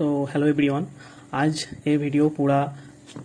Hello everyone. आज ये video पूरा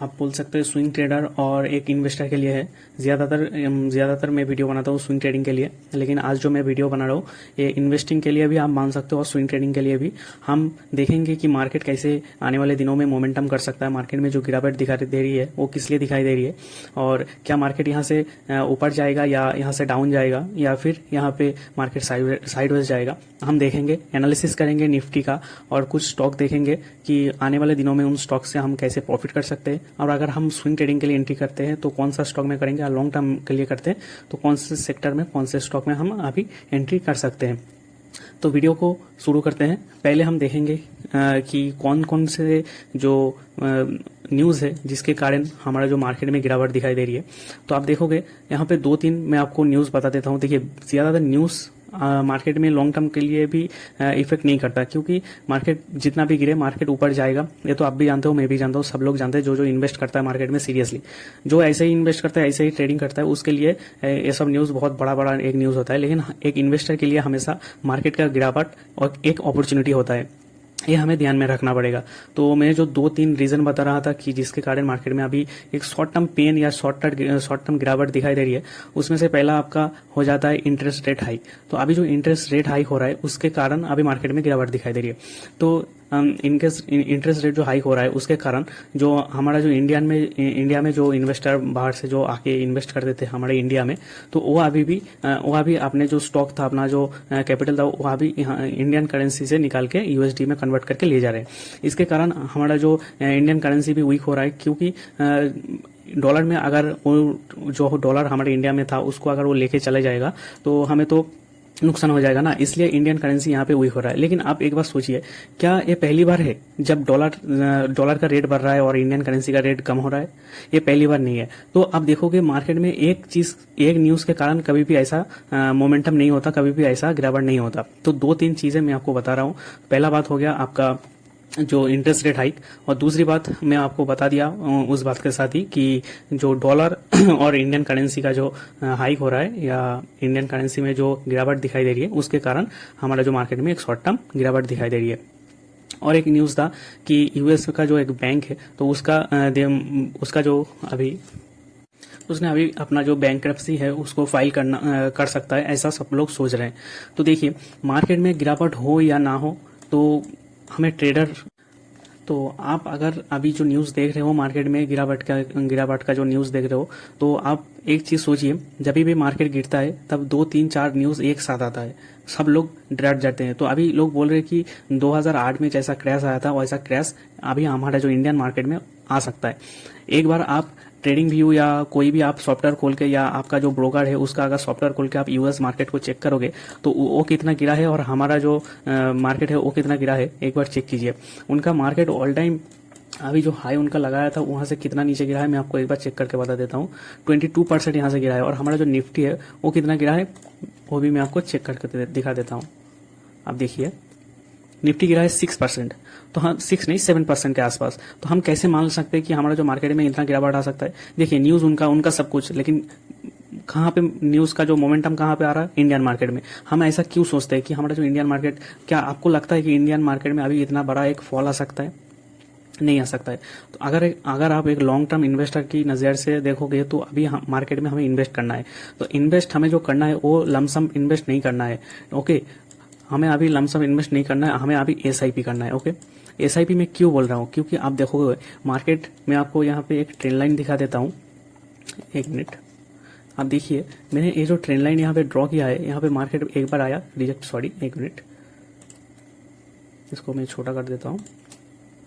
आप बोल सकते हैं स्विंग ट्रेडर और एक इन्वेस्टर के लिए है। ज़्यादातर मैं वीडियो बनाता हूँ स्विंग ट्रेडिंग के लिए, लेकिन आज जो मैं वीडियो बना रहा हूँ ये इन्वेस्टिंग के लिए भी आप मान सकते हो और स्विंग ट्रेडिंग के लिए भी। हम देखेंगे कि मार्केट कैसे आने वाले दिनों में मोमेंटम कर सकता है, मार्केट में जो गिरावट दिखाई दे रही है वो किस लिए दिखाई दे रही है, और क्या मार्केट यहाँ से ऊपर जाएगा या यहाँ से डाउन जाएगा या फिर यहाँ पे मार्केट साइडवेज जाएगा। हम देखेंगे, एनालिसिस करेंगे निफ्टी का और कुछ स्टॉक देखेंगे कि आने वाले दिनों में उन स्टॉक से हम कैसे प्रॉफिट कर सकते हैं, और अगर हम स्विंग ट्रेडिंग के लिए एंट्री करते हैं तो कौन सा स्टॉक में करेंगे, और लॉन्ग टर्म के लिए करते हैं तो कौन से सेक्टर में कौन से स्टॉक में हम अभी एंट्री कर सकते हैं। तो वीडियो को शुरू करते हैं। पहले हम देखेंगे कि कौन कौन से जो न्यूज़ है जिसके कारण हमारा जो मार्केट में गिरावट दिखाई दे रही है। तो आप देखोगे यहाँ पे 2-3 मैं आपको न्यूज़ बता देता हूँ। देखिए, ज़्यादातर न्यूज़ मार्केट में लॉन्ग टर्म के लिए भी इफेक्ट नहीं करता, क्योंकि मार्केट जितना भी गिरे मार्केट ऊपर जाएगा। ये तो आप भी जानते हो, मैं भी जानता हूँ, सब लोग जानते हैं। जो इन्वेस्ट करता है मार्केट में सीरियसली, जो ऐसे ही इन्वेस्ट करता है, ऐसे ही ट्रेडिंग करता है, उसके लिए ये सब न्यूज़ बहुत बड़ा एक न्यूज़ होता है। लेकिन एक इन्वेस्टर के लिए हमेशा मार्केट का गिरावट और एक अपॉर्चुनिटी होता है, ये हमें ध्यान में रखना पड़ेगा। तो मैं जो 2-3 रीजन बता रहा था कि जिसके कारण मार्केट में अभी एक शॉर्ट टर्म पेन या शॉर्ट टर्म गिरावट दिखाई दे रही है, उसमें से पहला आपका हो जाता है इंटरेस्ट रेट हाइक। तो अभी जो इंटरेस्ट रेट हाइक हो रहा है उसके कारण अभी मार्केट में गिरावट दिखाई दे रही है। तो इनकेस इंटरेस्ट रेट जो हाइक हो रहा है उसके कारण जो हमारा जो इंडिया में जो इन्वेस्टर बाहर से जो आके इन्वेस्ट करते थे हमारे इंडिया में, तो वो अभी अपने जो स्टॉक था, अपना जो कैपिटल था, वो अभी इंडियन करेंसी से निकाल के यूएसडी में कन्वर्ट करके ले जा रहे हैं। इसके कारण हमारा जो इंडियन करेंसी भी वीक हो रहा है, क्योंकि डॉलर में अगर जो डॉलर हमारे इंडिया में था उसको अगर वो लेके चले जाएगा तो हमें तो नुकसान हो जाएगा ना। इसलिए इंडियन करेंसी यहाँ पे वीक हो रहा है। लेकिन आप एक बार सोचिए, क्या ये पहली बार है जब डॉलर का रेट बढ़ रहा है और इंडियन करेंसी का रेट कम हो रहा है? ये पहली बार नहीं है। तो आप देखोगे मार्केट में एक न्यूज के कारण कभी भी ऐसा मोमेंटम नहीं होता, कभी भी ऐसा गिरावट नहीं होता। तो 2-3 चीजें मैं आपको बता रहा हूँ। पहला बात हो गया आपका जो इंटरेस्ट रेट हाइक, और दूसरी बात मैं आपको बता दिया उस बात के साथ ही कि जो डॉलर और इंडियन करेंसी का जो हाइक हो रहा है या इंडियन करेंसी में जो गिरावट दिखाई दे रही है उसके कारण हमारा जो मार्केट में एक शॉर्ट टर्म गिरावट दिखाई दे रही है। और एक न्यूज़ था कि यूएस का जो एक बैंक है तो उसका जो उसने अभी अपना जो बैंक्रप्सी है उसको फाइल कर सकता है, ऐसा सब लोग सोच रहे हैं। तो देखिए, मार्केट में गिरावट हो या ना हो, तो हमें ट्रेडर, तो आप अगर अभी जो न्यूज़ देख रहे हो मार्केट में गिरावट का जो न्यूज़ देख रहे हो, तो आप एक चीज़ सोचिए, जब भी मार्केट गिरता है तब 2-3-4 न्यूज़ एक साथ आता है, सब लोग डर जाते हैं। तो अभी लोग बोल रहे हैं कि 2008 में जैसा क्रैश आया था वैसा क्रैश अभी हमारा जो इंडियन मार्केट में आ सकता है। एक बार आप ट्रेडिंग व्यू या कोई भी आप सॉफ्टवेयर खोल के, या आपका जो ब्रोकर है उसका अगर सॉफ्टवेयर खोल के आप यूएस मार्केट को चेक करोगे तो वो कितना गिरा है और हमारा जो मार्केट है वो कितना गिरा है, एक बार चेक कीजिए। उनका मार्केट ऑल टाइम अभी जो हाई उनका लगाया था वहां से कितना नीचे गिरा है मैं आपको एक बार चेक करके बता देता हूँ। 22% यहाँ से गिरा है, और हमारा जो निफ्टी है वो कितना गिरा है वो भी मैं आपको चेक करके दिखा देता हूँ। आप देखिए, निफ्टी गिरा है 6%, तो हाँ 6 नहीं 7% के आसपास। तो हम कैसे मान सकते हैं कि हमारा जो मार्केट में इतना गिरावट आ सकता है? देखिए, न्यूज़ उनका सब कुछ, लेकिन कहाँ पे न्यूज़ का जो मोमेंटम कहाँ पे आ रहा है? इंडियन मार्केट में। हम ऐसा क्यों सोचते हैं कि हमारा जो इंडियन मार्केट, क्या आपको लगता है कि इंडियन मार्केट में अभी इतना बड़ा एक फॉल आ सकता है? नहीं आ सकता है। तो अगर आप एक लॉन्ग टर्म इन्वेस्टर की नज़र से देखोगे तो अभी मार्केट में हमें इन्वेस्ट करना है। तो इन्वेस्ट हमें जो करना है वो लमसम इन्वेस्ट नहीं करना है, ओके। हमें अभी लमसम इन्वेस्ट नहीं करना है, हमें अभी एसआईपी करना है, ओके। एसआईपी में क्यों बोल रहा हूँ? क्योंकि आप देखोगे मार्केट में, आपको यहाँ पे एक ट्रेंड लाइन दिखा देता हूँ, 1 मिनट। आप देखिए, मैंने ये जो ट्रेंड लाइन यहाँ पे ड्रॉ किया है, यहाँ पे मार्केट एक बार आया रिजेक्ट, सॉरी 1 मिनट, इसको मैं छोटा कर देता हूँ।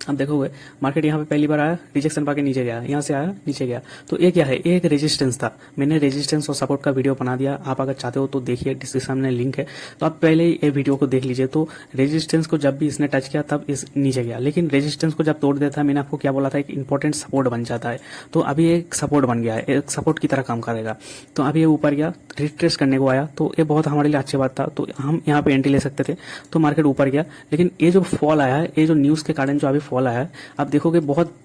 आप देखोगे मार्केट यहाँ पे पहली बार आया, रिजेक्शन पाके नीचे गया, यहाँ से आया नीचे गया। तो ये क्या है? ये एक रेजिस्टेंस था। मैंने रेजिस्टेंस और सपोर्ट का वीडियो बना दिया, आप अगर चाहते हो तो देखिए, डिस्क्रिप्शन में लिंक है, तो आप पहले ये वीडियो को देख लीजिए। तो रेजिस्टेंस को जब भी इसने टच किया तब इस नीचे गया, लेकिन रेजिस्टेंस को जब तोड़ देता है, मैंने आपको क्या बोला था, एक इंपॉर्टेंट सपोर्ट बन जाता है। तो अभी एक सपोर्ट बन गया है, एक सपोर्ट की तरह काम करेगा। तो अभी ये ऊपर गया, रिट्रेस करने को आया, तो ये बहुत हमारे लिए अच्छी बात था। तो हम यहाँ पे एंट्री ले सकते थे, तो मार्केट ऊपर गया। लेकिन ये जो फॉल आया है, ये जो न्यूज़ के कारण जो अभी फॉल आया है, आप देखोगे बहुत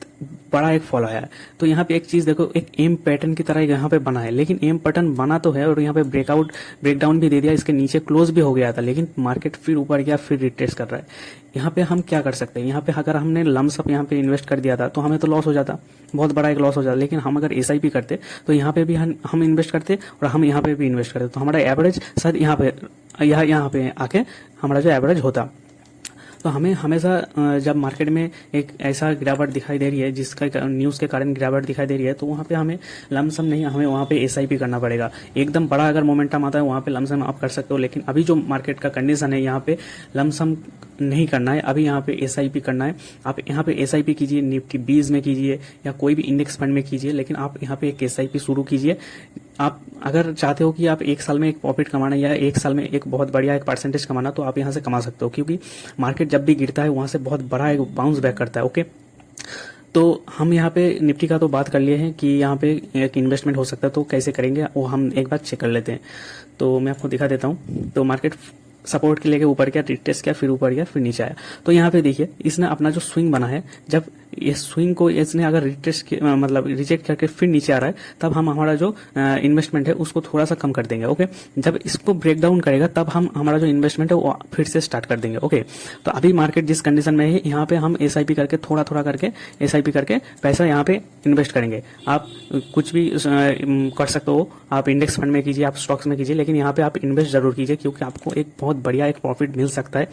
बड़ा एक फॉल आया है। तो यहाँ पे एक चीज देखो, एक एम पैटर्न की तरह यहाँ पे बना है, लेकिन एम पैटर्न बना तो है और यहाँ पे ब्रेकडाउन भी दे दिया, इसके नीचे क्लोज भी हो गया था, लेकिन मार्केट फिर ऊपर गया, फिर रिट्रेस कर रहा है। यहाँ पे हम क्या कर सकते हैं, यहाँ पे अगर हमने लमसम यहाँ पे इन्वेस्ट कर दिया था तो हमें तो लॉस हो जाता, बहुत बड़ा एक लॉस हो जाता। लेकिन हम अगर एसआईपी करते तो यहाँ पे भी हम इन्वेस्ट करते और हम यहाँ पे भी इन्वेस्ट करते, तो हमारा एवरेज शायद यहाँ पे आके हमारा जो एवरेज होता। तो हमें हमेशा जब मार्केट में एक ऐसा गिरावट दिखाई दे रही है, जिसका न्यूज़ के कारण गिरावट दिखाई दे रही है, तो वहाँ पे हमें लमसम नहीं, हमें वहाँ पे एसआईपी करना पड़ेगा। एकदम बड़ा अगर मोमेंटम आता है वहाँ पे लमसम आप कर सकते हो, लेकिन अभी जो मार्केट का कंडीशन है यहाँ पे लमसम नहीं करना है, अभी यहाँ पे एसआईपी करना है। आप यहाँ पे एसआईपी कीजिए, निफ्टी 20 में कीजिए या कोई भी इंडेक्स फंड में कीजिए, लेकिन आप यहाँ पे एक एसआईपी शुरू कीजिए। आप अगर चाहते हो कि आप एक साल में एक प्रॉफिट कमाना या एक साल में एक बहुत बढ़िया एक परसेंटेज कमाना, तो आप यहाँ से कमा सकते हो, क्योंकि मार्केट जब भी गिरता है वहां से बहुत बड़ा एक बाउंस बैक करता है। ओके, तो हम यहाँ पे निफ्टी का तो बात कर लिए हैं कि यहाँ पे एक इन्वेस्टमेंट हो सकता है, तो कैसे करेंगे वो हम एक बार चेक कर लेते हैं। तो मैं आपको दिखा देता हूँ। तो मार्केट सपोर्ट के लेके ऊपर गया, रिट्रेस किया, फिर ऊपर गया, फिर नीचे आया। तो यहाँ पे देखिए, इसने अपना जो स्विंग बना है, जब ये स्विंग को इसने अगर मतलब रिजेक्ट करके फिर नीचे आ रहा है, तब हम हमारा जो इन्वेस्टमेंट है उसको थोड़ा सा कम कर देंगे। ओके, जब इसको ब्रेक डाउन करेगा तब हम हमारा जो इन्वेस्टमेंट है वो फिर से स्टार्ट कर देंगे। ओके, तो अभी मार्केट जिस कंडीशन में है, यहाँ पे हम एसआईपी करके थोड़ा थोड़ा करके एसआईपी करके पैसा यहाँ पे इन्वेस्ट करेंगे। आप कुछ भी कर सकते हो, आप इंडेक्स फंड में कीजिए, आप स्टॉक्स में कीजिए, लेकिन यहाँ पे आप इन्वेस्ट जरूर कीजिए, क्योंकि आपको एक बहुत बढ़िया एक प्रॉफिट मिल सकता है।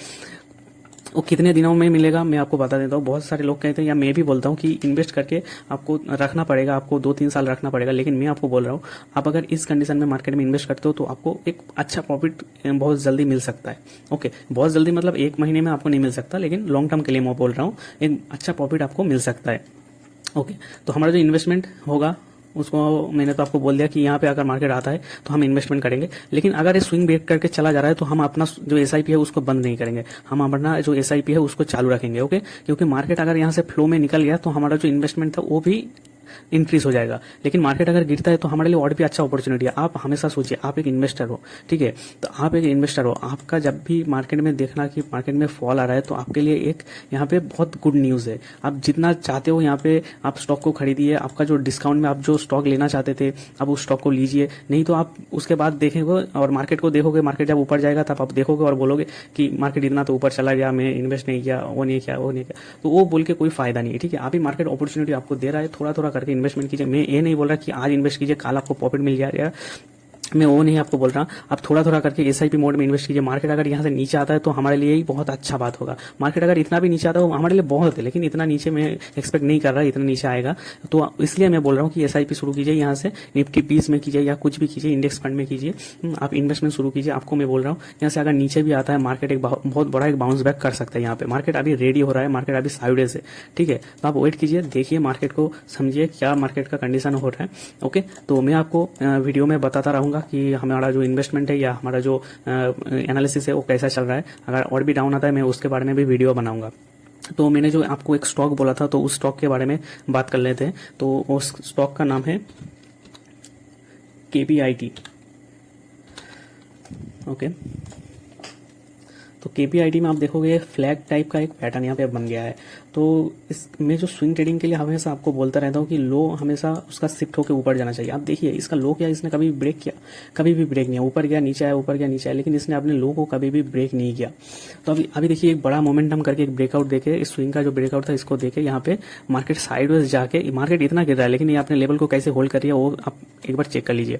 वो कितने दिनों में मिलेगा मैं आपको बता देता हूँ। बहुत सारे लोग कहते हैं, या मैं भी बोलता हूँ कि इन्वेस्ट करके आपको रखना पड़ेगा, आपको 2-3 साल रखना पड़ेगा, लेकिन मैं आपको बोल रहा हूँ, आप अगर इस कंडीशन में मार्केट में इन्वेस्ट करते हो तो आपको एक अच्छा प्रॉफिट बहुत जल्दी मिल सकता है। ओके, बहुत जल्दी मतलब 1 महीने में आपको नहीं मिल सकता, लेकिन लॉन्ग टर्म के लिए मैं बोल रहा हूँ, एक अच्छा प्रॉफिट आपको मिल सकता है। ओके, तो हमारा जो इन्वेस्टमेंट होगा उसको मैंने तो आपको बोल दिया कि यहाँ पे अगर मार्केट आता है तो हम इन्वेस्टमेंट करेंगे, लेकिन अगर ये स्विंग ब्रेक करके चला जा रहा है तो हम अपना जो एसआईपी है उसको बंद नहीं करेंगे, हम अपना जो एसआईपी है उसको चालू रखेंगे। ओके, क्योंकि मार्केट अगर यहाँ से फ्लो में निकल गया तो हमारा जो इन्वेस्टमेंट था वो भी इंक्रीज हो जाएगा, लेकिन मार्केट अगर गिरता है तो हमारे लिए और भी अच्छा अपॉर्चुनिटी है। आप हमेशा सोचिए, आप एक इन्वेस्टर हो, ठीक है, तो आप एक इन्वेस्टर हो, आपका जब भी मार्केट में देखना कि मार्केट में फॉल आ रहा है तो आपके लिए एक यहाँ पे बहुत गुड न्यूज़ है। आप जितना चाहते हो यहाँ पे आप स्टॉक को खरीदिए, आपका जो डिस्काउंट में आप जो स्टॉक लेना चाहते थे आप उस स्टॉक को लीजिए, नहीं तो आप उसके बाद देखेंगे और मार्केट को देखोगे, मार्केट जब ऊपर जाएगा तब आप देखोगे और बोलोगे कि मार्केट इतना तो ऊपर चला गया, मैं इन्वेस्ट नहीं किया, वो नहीं किया, तो वो बोल के कोई फायदा नहीं है। ठीक है, अभी मार्केट अपॉर्चुनिटी आपको दे रहा है, थोड़ा थोड़ा करके इन्वेस्टमेंट कीजिए। मैं ये नहीं बोल रहा कि आज इन्वेस्ट कीजिए कल आपको प्रॉफिट मिल जाएगा, मैं वो नहीं आपको बोल रहा। आप थोड़ा थोड़ा करके एसआईपी मोड में इन्वेस्ट कीजिए। मार्केट अगर यहाँ से नीचे आता है तो हमारे लिए ही बहुत अच्छा बात होगा। मार्केट अगर इतना भी नीचे आता है वो हमारे लिए बहुत है, लेकिन इतना नीचे मैं एक्सपेक्ट नहीं कर रहा इतना नीचे आएगा, तो इसलिए मैं बोल रहा हूँ कि एसआईपी शुरू कीजिए, यहाँ से निफ्टी 20 में कीजिए या कुछ भी कीजिए, इंडेक्स फंड में कीजिए, आप इन्वेस्टमेंट शुरू कीजिए। आपको मैं बोल रहा हूँ यहाँ से अगर नीचे भी आता है मार्केट एक बहुत बड़ा एक बाउंस बैक कर सकता है। यहाँ पे मार्केट अभी रेडी हो रहा है, मार्केट अभी साइडवेज है, ठीक है, तो आप वेट कीजिए, देखिए मार्केट को, समझिए क्या मार्केट का कंडीशन हो रहा है। ओके, तो मैं आपको वीडियो में बताता रहूंगा कि हमारा इन्वेस्टमेंट है या हमारा जो एनालिसिस है वो कैसा चल रहा है। अगर और भी डाउन आता है मैं उसके बारे में भी वीडियो बनाऊंगा। तो मैंने जो आपको एक स्टॉक बोला था, तो उस स्टॉक के बारे में बात कर लेते हैं। तो उस स्टॉक का नाम है KPIT। ओके, तो KPIT में आप देखोगे फ्लैग टाइप का एक पैटर्न यहाँ पे बन गया है। तो इसमें जो स्विंग ट्रेडिंग के लिए हमेशा आपको बोलता रहता हूँ कि लो हमेशा उसका शिफ्ट होकर ऊपर जाना चाहिए। आप देखिए इसका लो क्या, इसने कभी ब्रेक किया, कभी भी ब्रेक नहीं किया, ऊपर गया नीचे आया, ऊपर गया नीचे आया, लेकिन इसने अपने लो को कभी भी ब्रेक नहीं किया। तो अभी देखिए एक बड़ा मोमेंटम करके एक ब्रेकआउट देके, इस स्विंग का जो ब्रेकआउट था इसको देके यहाँ पे मार्केट साइडवेज जाके, मार्केट इतना गिर रहा है लेकिन ये अपने लेवल को कैसे होल्ड कर रही है वो आप एक बार चेक कर लीजिए।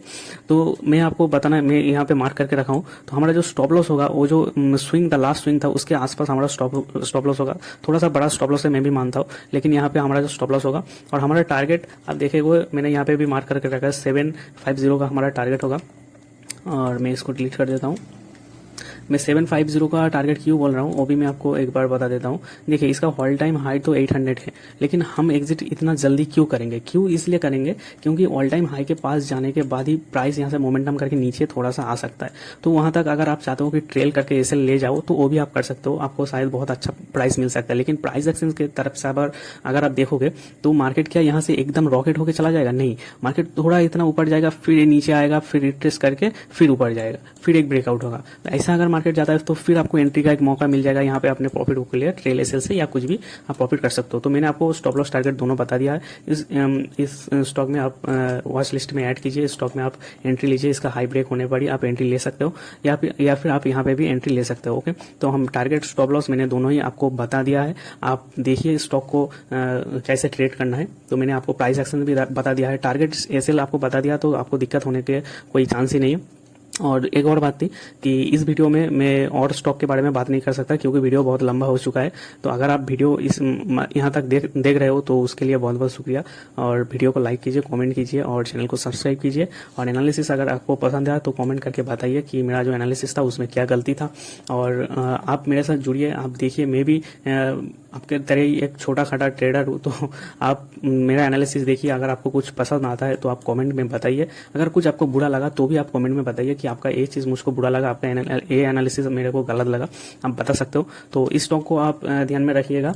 तो मैं आपको बताना, मैं यहाँ पे मार्क करके रखा हूँ। तो हमारा जो स्टॉप लॉस होगा, वो जो स्विंग था, लास्ट स्विंग था, उसके आसपास हमारा स्टॉप लॉस होगा। थोड़ा सा बड़ा स्टॉप लॉस है मैं भी मानता हूँ, लेकिन यहाँ पे हमारा जो स्टॉप लॉस होगा और हमारा टारगेट आप देखेंगे, मैंने यहाँ पे भी मार्क करके रखा है 750 का हमारा टारगेट होगा। और मैं इसको डिलीट कर देता हूँ। मैं 750 का टारगेट क्यों बोल रहा हूँ वो भी मैं आपको एक बार बता देता हूँ। देखिए इसका ऑल टाइम हाई तो 800 है, लेकिन हम एग्जिट इतना जल्दी क्यों करेंगे? क्यों इसलिए करेंगे क्योंकि ऑल टाइम हाई के पास जाने के बाद ही प्राइस यहाँ से मोमेंटम करके नीचे थोड़ा सा आ सकता है। तो वहां तक अगर आप चाहते हो कि ट्रेल करके ऐसे ले जाओ तो वो भी आप कर सकते हो, आपको शायद बहुत अच्छा प्राइस मिल सकता है। लेकिन प्राइस एक्शन की तरफ से अगर आप देखोगे तो मार्केट क्या यहाँ से एकदम रॉकेट होकर चला जाएगा? नहीं, मार्केट थोड़ा इतना ऊपर जाएगा, फिर नीचे आएगा, फिर रिट्रेस करके फिर ऊपर जाएगा, फिर एक ब्रेकआउट होगा। ऐसा अगर मार्केट जाता है तो फिर आपको एंट्री का एक मौका मिल जाएगा, यहाँ पे अपने प्रॉफिट को लिए ट्रेल एसएल से या कुछ भी आप प्रॉफिट कर सकते हो। तो मैंने आपको स्टॉप लॉस टारगेट दोनों बता दिया है। इस स्टॉक में आप वॉच लिस्ट में ऐड कीजिए, स्टॉक में आप एंट्री लीजिए, इसका हाई ब्रेक होने पर ही आप एंट्री ले सकते हो, या फिर आप यहाँ पे भी एंट्री ले सकते हो। ओके, तो हम टारगेट स्टॉप लॉस मैंने दोनों ही आपको बता दिया है। आप देखिए स्टॉक को कैसे ट्रेड करना है। तो मैंने आपको प्राइस एक्शन भी बता दिया है, टारगेट एसएल आपको बता दिया, तो आपको दिक्कत होने के कोई चांस ही नहीं है। और एक और बात थी कि इस वीडियो में मैं और स्टॉक के बारे में बात नहीं कर सकता क्योंकि वीडियो बहुत लंबा हो चुका है। तो अगर आप वीडियो यहाँ तक देख रहे हो तो उसके लिए बहुत बहुत शुक्रिया। और वीडियो को लाइक कीजिए, कमेंट कीजिए और चैनल को सब्सक्राइब कीजिए। और एनालिसिस अगर आपको पसंद आया तो कमेंट करके बताइए कि मेरा जो एनालिसिस था उसमें क्या गलती था। और आप मेरे साथ जुड़िए, आप देखिए, मैं भी आपके तरह ही एक छोटा खाटा ट्रेडर हूँ, तो आप मेरा एनालिसिस देखिए। अगर आपको कुछ पसंद आता है तो आप कमेंट में बताइए, अगर कुछ आपको बुरा लगा तो भी आप कमेंट में बताइए कि आपका ये चीज़ मुझको बुरा लगा, आपका ये एनालिसिस मेरे को गलत लगा, आप बता सकते हो। तो इस स्टॉक को आप ध्यान में रखिएगा।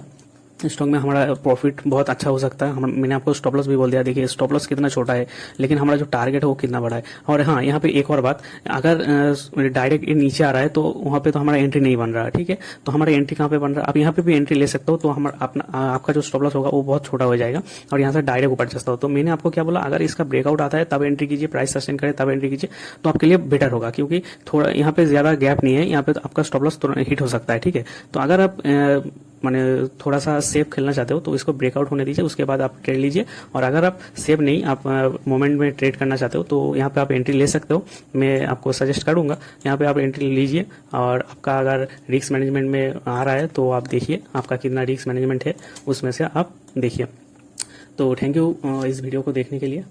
स्टॉक में हमारा प्रॉफिट बहुत अच्छा हो सकता है। मैंने आपको स्टॉप लॉस भी बोल दिया, देखिए स्टॉप लॉस कितना छोटा है लेकिन हमारा जो टारगेट है वो कितना बड़ा है। और हाँ, यहाँ पे एक और बात, अगर डायरेक्ट नीचे आ रहा है तो वहाँ पे तो हमारा एंट्री नहीं बन रहा है, ठीक है। तो हमारा एंट्री कहाँ पे बन रहा है, आप यहाँ पे भी एंट्री ले सकते हो, तो आपका जो स्टॉप लॉस होगा वो बहुत छोटा हो जाएगा और यहाँ से डायरेक्ट ऊपर चलता हो। तो मैंने आपको क्या बोला, अगर इसका ब्रेकआउट आता है तब एंट्री कीजिए, प्राइस सस्टेन करे तब एंट्री कीजिए, तो आपके लिए बेटर होगा, क्योंकि थोड़ा यहाँ पे ज्यादा गैप नहीं है, यहाँ पे तो आपका स्टॉप लॉस हिट हो सकता है, ठीक है। तो अगर आप माने थोड़ा सा सेफ खेलना चाहते हो तो इसको ब्रेकआउट होने दीजिए, उसके बाद आप ट्रेड लीजिए। और अगर आप सेफ नहीं, आप मोमेंट में ट्रेड करना चाहते हो तो यहाँ पे आप एंट्री ले सकते हो, मैं आपको सजेस्ट करूंगा यहाँ पे आप एंट्री लीजिए। और आपका अगर रिस्क मैनेजमेंट में आ रहा है तो आप देखिए आपका कितना रिस्क मैनेजमेंट है, उसमें से आप देखिए। तो थैंक यू इस वीडियो को देखने के लिए।